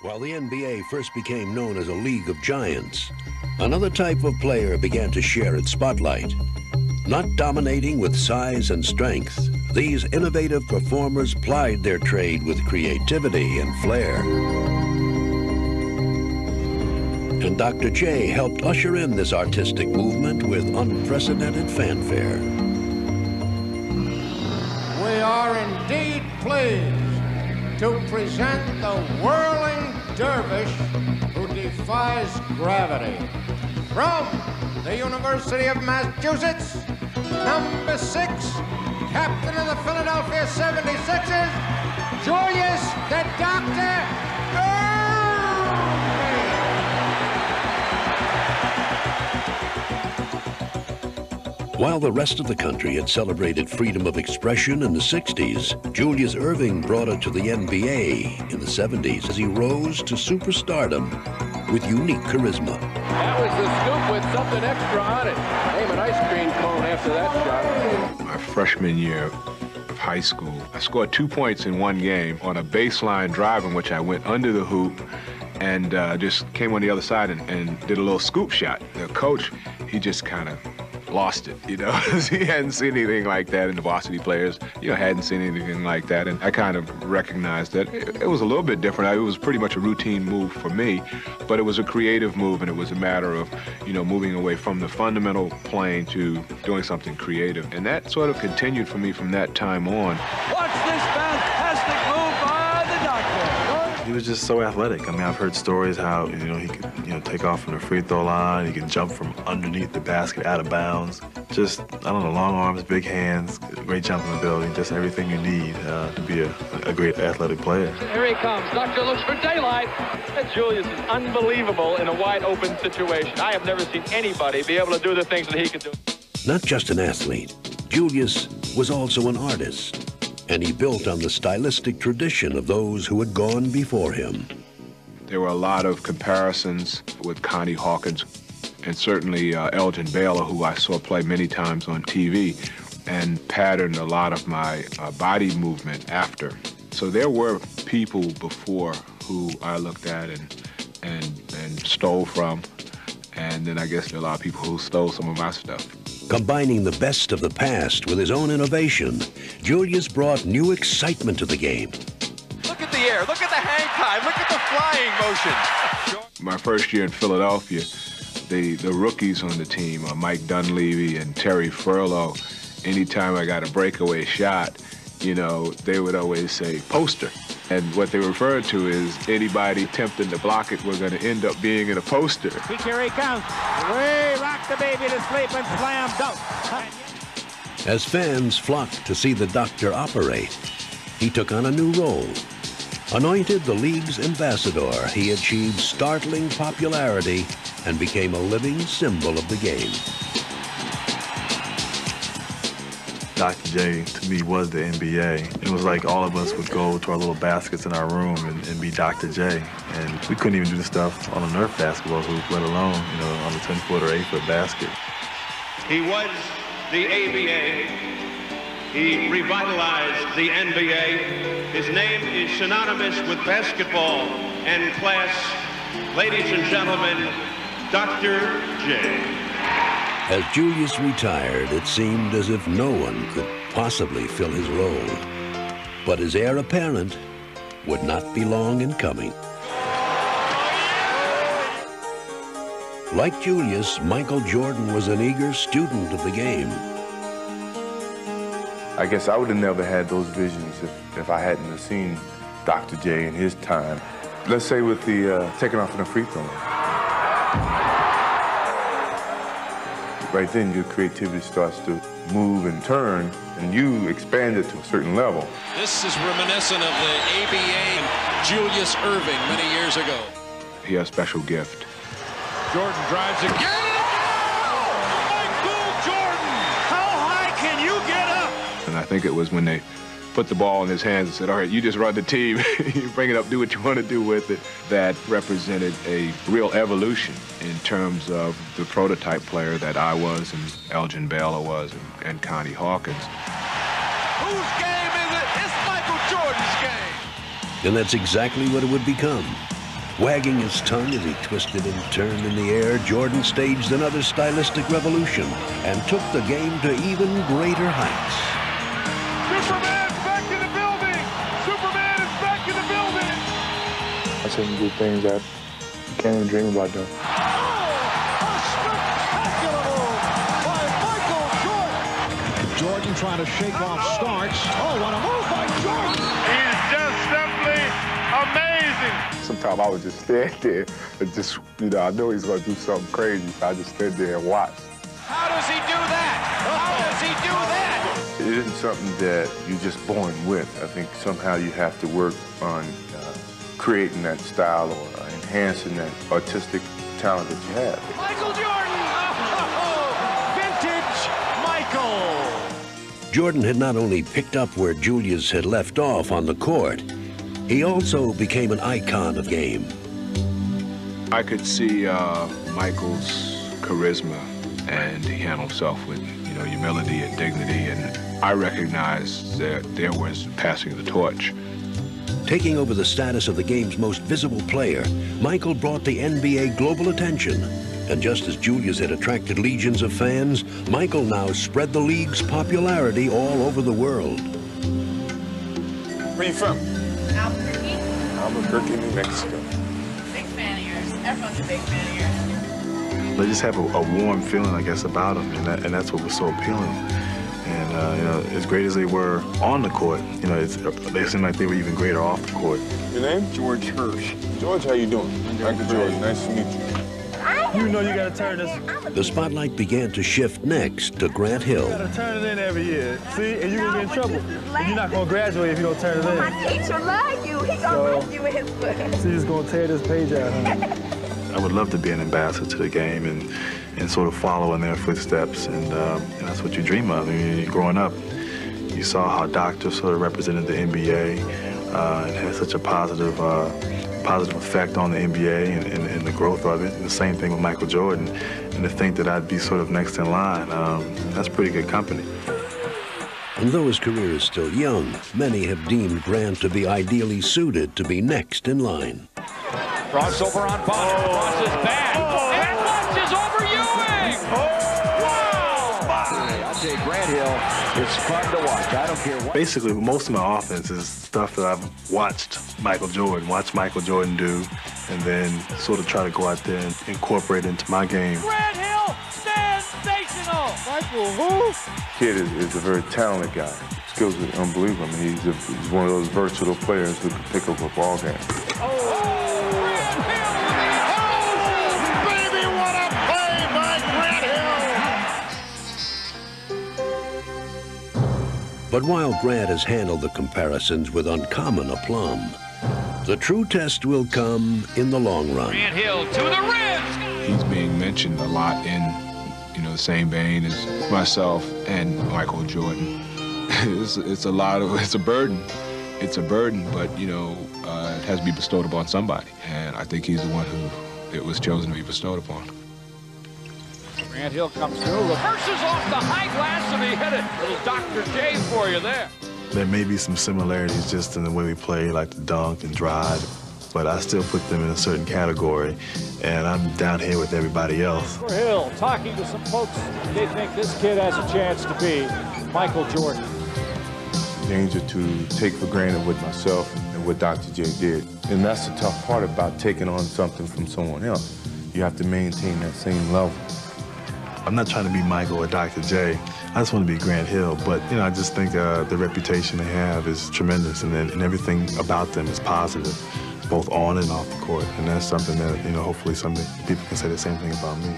While the NBA first became known as a league of giants, another type of player began to share its spotlight. Not dominating with size and strength, these innovative performers plied their trade with creativity and flair. And Dr. J helped usher in this artistic movement with unprecedented fanfare. We are indeed pleased to present the whirling dervish who defies gravity. From the University of Massachusetts, number 6, captain of the Philadelphia 76ers, Julius the Doctor While the rest of the country had celebrated freedom of expression in the 60s, Julius Erving brought it to the NBA in the 70s as he rose to superstardom with unique charisma. That was the scoop with something extra on it. Name an ice cream cone after that shot. My freshman year of high school, I scored 2 points in one game on a baseline drive in which I went under the hoop and just came on the other side and did a little scoop shot. The coach, he just kind of lost it, you know. He hadn't seen anything like that in the varsity players, hadn't seen anything like that. And I kind of recognized that it was a little bit different. It was pretty much a routine move for me, but it was a creative move, and it was a matter of, moving away from the fundamental plane to doing something creative. And that sort of continued for me from that time on. Watch this fantastic move by the Doctor. He was just so athletic. I mean, I've heard stories how, he could, take off from the free throw line. He can jump from underneath the basket out of bounds. Just, long arms, big hands, great jumping ability, just everything you need to be a great athletic player. Here he comes. Doctor looks for daylight. And Julius is unbelievable in a wide open situation. I have never seen anybody be able to do the things that he could do. Not just an athlete, Julius was also an artist, and he built on the stylistic tradition of those who had gone before him. There were a lot of comparisons with Connie Hawkins, and certainly Elgin Baylor, who I saw play many times on TV, and patterned a lot of my body movement after. So there were people before who I looked at and stole from, and then I guess there are a lot of people who stole some of my stuff. Combining the best of the past with his own innovation, Julius brought new excitement to the game. Look at the air, look at the hang time, look at the flying motion. My first year in Philadelphia, the rookies on the team, Mike Dunleavy and Terry Furlow, anytime I got a breakaway shot, they would always say, poster. And what they referred to is anybody attempting to block it were going to end up being in a poster. Here he comes. We rock the baby to sleep and slam dunk. As fans flocked to see the Doctor operate, he took on a new role. Anointed the league's ambassador, he achieved startling popularity and became a living symbol of the game. Dr. J, to me, was the NBA. It was like all of us would go to our little baskets in our room and be Dr. J. And we couldn't even do the stuff on a Nerf basketball hoop, let alone, on a 10-foot or 8-foot basket. He was the ABA. He revitalized the NBA. His name is synonymous with basketball and class. Ladies and gentlemen, Dr. J. As Julius retired, it seemed as if no one could possibly fill his role. But his heir apparent would not be long in coming. Like Julius, Michael Jordan was an eager student of the game. I guess I would have never had those visions if I hadn't have seen Dr. J in his time. Let's say with the taking off in the free throw line. Right then, your creativity starts to move and turn, and you expand it to a certain level. This is reminiscent of the ABA and Julius Erving many years ago. He has a special gift. Jordan drives again. Michael Jordan! How high can you get up? And I think it was when they put the ball in his hands and said, all right, you just run the team. You bring it up, do what you want to do with it. That represented a real evolution in terms of the prototype player that I was and Elgin Baylor was and Connie Hawkins. Whose game is it? It's Michael Jordan's game. And that's exactly what it would become. Wagging his tongue as he twisted and turned in the air, Jordan staged another stylistic revolution and took the game to even greater heights. Superman's back in the building! Superman is back in the building! I said some good things that you can't even dream about doing. Jordan trying to shake off Starks. Oh, what a move by Jordan! He's just simply amazing! Sometimes I would just stand there and just, I know he's going to do something crazy, so I just stand there and watch. How does he do that? How does he do that? It isn't something that you're just born with. I think somehow you have to work on creating that style or enhancing that artistic talent that you have. Michael Jordan! Oh, vintage Michael! Jordan had not only picked up where Julius had left off on the court, he also became an icon of game. I could see Michael's charisma, and he handled himself with, humility and dignity, and I recognized that there was passing the torch. Taking over the status of the game's most visible player, Michael brought the NBA global attention. And just as Julius had attracted legions of fans, Michael now spread the league's popularity all over the world. Where you from? Albuquerque. Albuquerque, New Mexico. Big fan of yours. Everyone's a big fan of yours. They just have a warm feeling, I guess, about them, and that's what was so appealing. And, as great as they were on the court, they seemed like they were even greater off the court. Your name? George Hirsch. George, how you doing? Michael Jordan, nice to meet you. You know you gotta turn this. The spotlight began to shift next to Grant Hill. You gotta turn it in every year. See, and you're gonna get in trouble. And you're not gonna graduate if you don't turn it in. My teacher loves you. He gonna rub you with his foot. So he's gonna tear this page out, huh? I would love to be an ambassador to the game and sort of follow in their footsteps, and that's what you dream of. I mean, growing up, you saw how doctors sort of represented the NBA and had such a positive effect on the NBA and the growth of it. And the same thing with Michael Jordan. And to think that I'd be sort of next in line, that's pretty good company. And though his career is still young, many have deemed Grant to be ideally suited to be next in line. Crossover on Bonner. Cross is bad. And launches over Ewing. Wow! I say Grant Hill is fun to watch. I don't care what. Basically, most of my offense is stuff that I've watched Michael Jordan do, and then sort of try to go out there and incorporate into my game. Grant Hill, sensational. Michael, who? Kid is a very talented guy. Skills are unbelievable. I mean, he's one of those versatile players who can pick up a ball game. But while Grant has handled the comparisons with uncommon aplomb, the true test will come in the long run. Grant Hill to the rim. He's being mentioned a lot in, the same vein as myself and Michael Jordan. It's a burden. It's a burden, but, it has to be bestowed upon somebody. And I think he's the one who it was chosen to be bestowed upon. Grant Hill comes through, reverses off the high glass, and he hit it. Little Dr. J for you there. There may be some similarities just in the way we play, like the dunk and drive, but I still put them in a certain category, and I'm down here with everybody else. For Hill, talking to some folks, they think this kid has a chance to be Michael Jordan. Danger to take for granted what myself and what Dr. J did. And that's the tough part about taking on something from someone else. You have to maintain that same level. I'm not trying to be Michael or Dr. J. I just want to be Grant Hill, but I just think the reputation they have is tremendous, and everything about them is positive, both on and off the court, and that's something that hopefully people can say the same thing about me.